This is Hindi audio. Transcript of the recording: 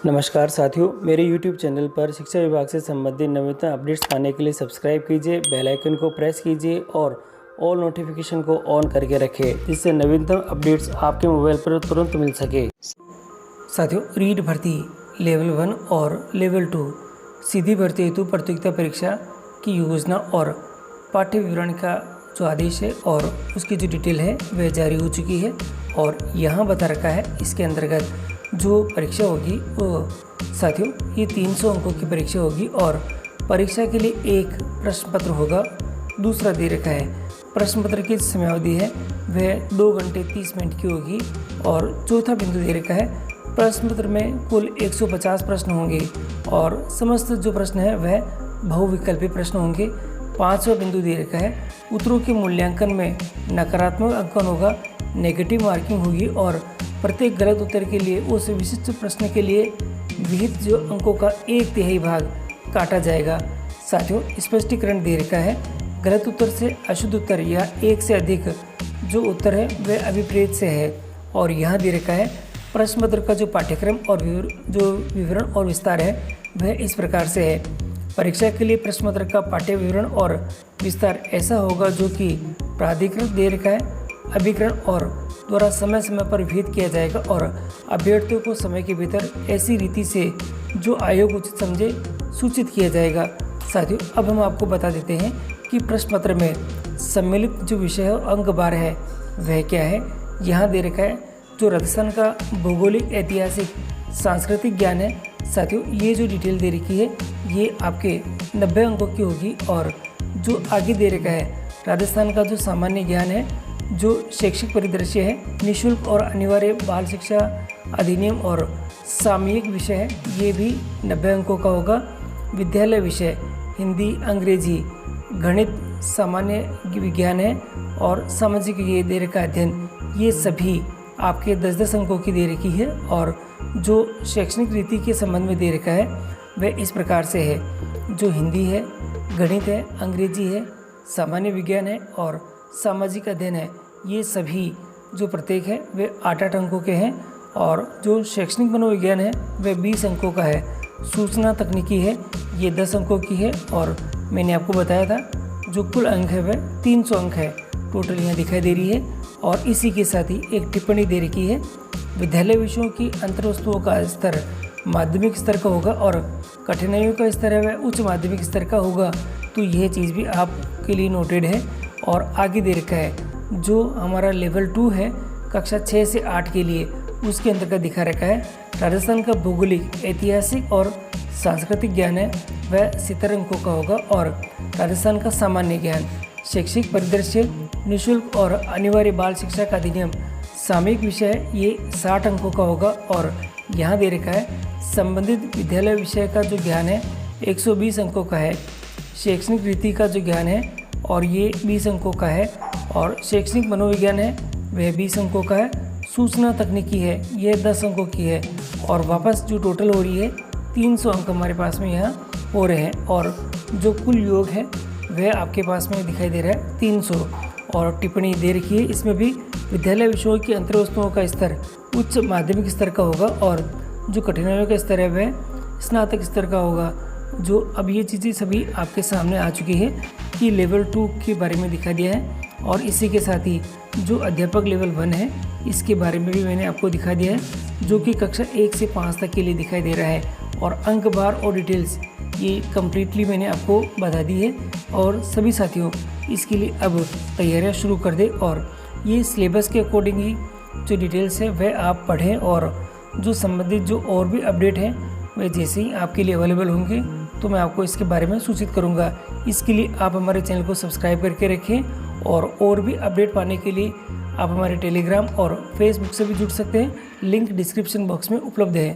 नमस्कार साथियों, मेरे YouTube चैनल पर शिक्षा विभाग से संबंधित नवीनतम अपडेट्स पाने के लिए सब्सक्राइब कीजिए, बेल आइकन को प्रेस कीजिए और ऑल नोटिफिकेशन को ऑन करके रखें, जिससे नवीनतम अपडेट्स आपके मोबाइल पर तुरंत मिल सके। साथियों, रीट भर्ती लेवल 1 और लेवल 2 सीधी भर्ती हेतु प्रतियोगिता परीक्षा की योजना और पाठ्य विवरण का जो आदेश है और उसकी जो डिटेल है वह जारी हो चुकी है और यहाँ बता रखा है इसके अंतर्गत जो परीक्षा होगी वो साथियों ये 300 अंकों की परीक्षा होगी और परीक्षा के लिए एक प्रश्न पत्र होगा। दूसरा दे रखा है प्रश्न पत्र की समयावधि है वह 2 घंटे 30 मिनट की होगी और चौथा बिंदु दे रखा है प्रश्न पत्र में कुल 150 प्रश्न होंगे और समस्त जो प्रश्न है वह बहुविकल्पी प्रश्न होंगे। 5वां बिंदु दे रखा है उत्तरों के मूल्यांकन में नकारात्मक अंकन होगा, नेगेटिव मार्किंग होगी और प्रत्येक गलत उत्तर के लिए उस विशिष्ट प्रश्न के लिए विहित जो अंकों का 1/3 भाग काटा जाएगा। साथियों, स्पष्टीकरण दे रखा है गलत उत्तर से अशुद्ध उत्तर या एक से अधिक जो उत्तर है वह अभिप्रेत से है और यहाँ दे रखा है प्रश्न पत्र का जो पाठ्यक्रम और जो विवरण और विस्तार है वह इस प्रकार से है। परीक्षा के लिए प्रश्न पत्र का पाठ्य विवरण और विस्तार ऐसा होगा जो कि प्राधिकृत दे रखा है अभिकरण और द्वारा समय समय पर विहित किया जाएगा और अभ्यर्थियों को समय के भीतर ऐसी रीति से जो आयोग उचित समझे सूचित किया जाएगा। साथियों, अब हम आपको बता देते हैं कि प्रश्न पत्र में सम्मिलित जो विषय है अंक 12 है वह क्या है। यहाँ दे रखा है जो राजस्थान का भौगोलिक, ऐतिहासिक, सांस्कृतिक ज्ञान है। साथियों, ये जो डिटेल दे रखी है ये आपके 90 अंकों की होगी और जो आगे दे रखा है राजस्थान का जो सामान्य ज्ञान है, जो शैक्षिक परिदृश्य है, निःशुल्क और अनिवार्य बाल शिक्षा अधिनियम और सामयिक विषय है, ये भी 90 अंकों का होगा। विद्यालय विषय हिंदी, अंग्रेजी, गणित, सामान्य विज्ञान है और सामाजिक ये दे रखा अध्ययन, ये सभी आपके 10-10 अंकों की दे रखी है और जो शैक्षणिक रीति के संबंध में दे रखा है वह इस प्रकार से है। जो हिंदी है, गणित है, अंग्रेजी है, सामान्य विज्ञान है और सामाजिक अध्ययन है, ये सभी जो प्रत्येक है वे 8-8 अंकों के हैं और जो शैक्षणिक मनोविज्ञान है वह 20 अंकों का है। सूचना तकनीकी है ये 10 अंकों की है और मैंने आपको बताया था जो कुल अंक है वह 300 अंक है टोटल यहाँ दिखाई दे रही है और इसी के साथ ही एक टिप्पणी दे रखी है विद्यालय विषयों की अंतर्वस्तुओं का स्तर माध्यमिक स्तर का होगा और कठिनाइयों का स्तर है वह उच्च माध्यमिक स्तर का होगा। तो यह चीज़ भी आपके लिए नोटेड है और आगे दे रखा है जो हमारा लेवल 2 है कक्षा 6 से 8 के लिए उसके अंतर्गत दिखा रखा है राजस्थान का भौगोलिक, ऐतिहासिक और सांस्कृतिक ज्ञान है वह 70 अंकों का होगा और राजस्थान का सामान्य ज्ञान, शैक्षिक परिदृश्य, निःशुल्क और अनिवार्य बाल शिक्षा का अधिनियम, सामयिक विषय है ये 60 अंकों का होगा और यहाँ दे रखा है संबंधित विद्यालय विषय का जो ज्ञान है 120 अंकों का है। शैक्षणिक रीति का जो ज्ञान है और ये 20 अंकों का है और शैक्षणिक मनोविज्ञान है वह 20 अंकों का है। सूचना तकनीकी है यह 10 अंकों की है और वापस जो टोटल हो रही है 300 अंक हमारे पास में यहाँ हो रहे हैं और जो कुल योग है वह आपके पास में दिखाई दे रहा है 300 और टिप्पणी दे रखी है इसमें भी विद्यालय विषयों की अंतर्वस्तुओं का स्तर उच्च माध्यमिक स्तर का होगा और जो कठिनाइयों का स्तर है वह स्नातक स्तर का होगा। जो अब ये चीज़ें सभी आपके सामने आ चुकी है कि लेवल 2 के बारे में दिखा दिया है और इसी के साथ ही जो अध्यापक लेवल 1 है इसके बारे में भी मैंने आपको दिखा दिया है जो कि कक्षा 1 से 5 तक के लिए दिखाई दे रहा है और अंक बार और डिटेल्स ये कम्प्लीटली मैंने आपको बता दी है और सभी साथियों इसके लिए अब तैयारियां शुरू कर दें और ये सिलेबस के अकॉर्डिंग ही जो डिटेल्स है वह आप पढ़ें और जो संबंधित जो और भी अपडेट हैं वह जैसे ही आपके लिए अवेलेबल होंगे तो मैं आपको इसके बारे में सूचित करूंगा। इसके लिए आप हमारे चैनल को सब्सक्राइब करके रखें और भी अपडेट पाने के लिए आप हमारे टेलीग्राम और फेसबुक से भी जुड़ सकते हैं। लिंक डिस्क्रिप्शन बॉक्स में उपलब्ध है।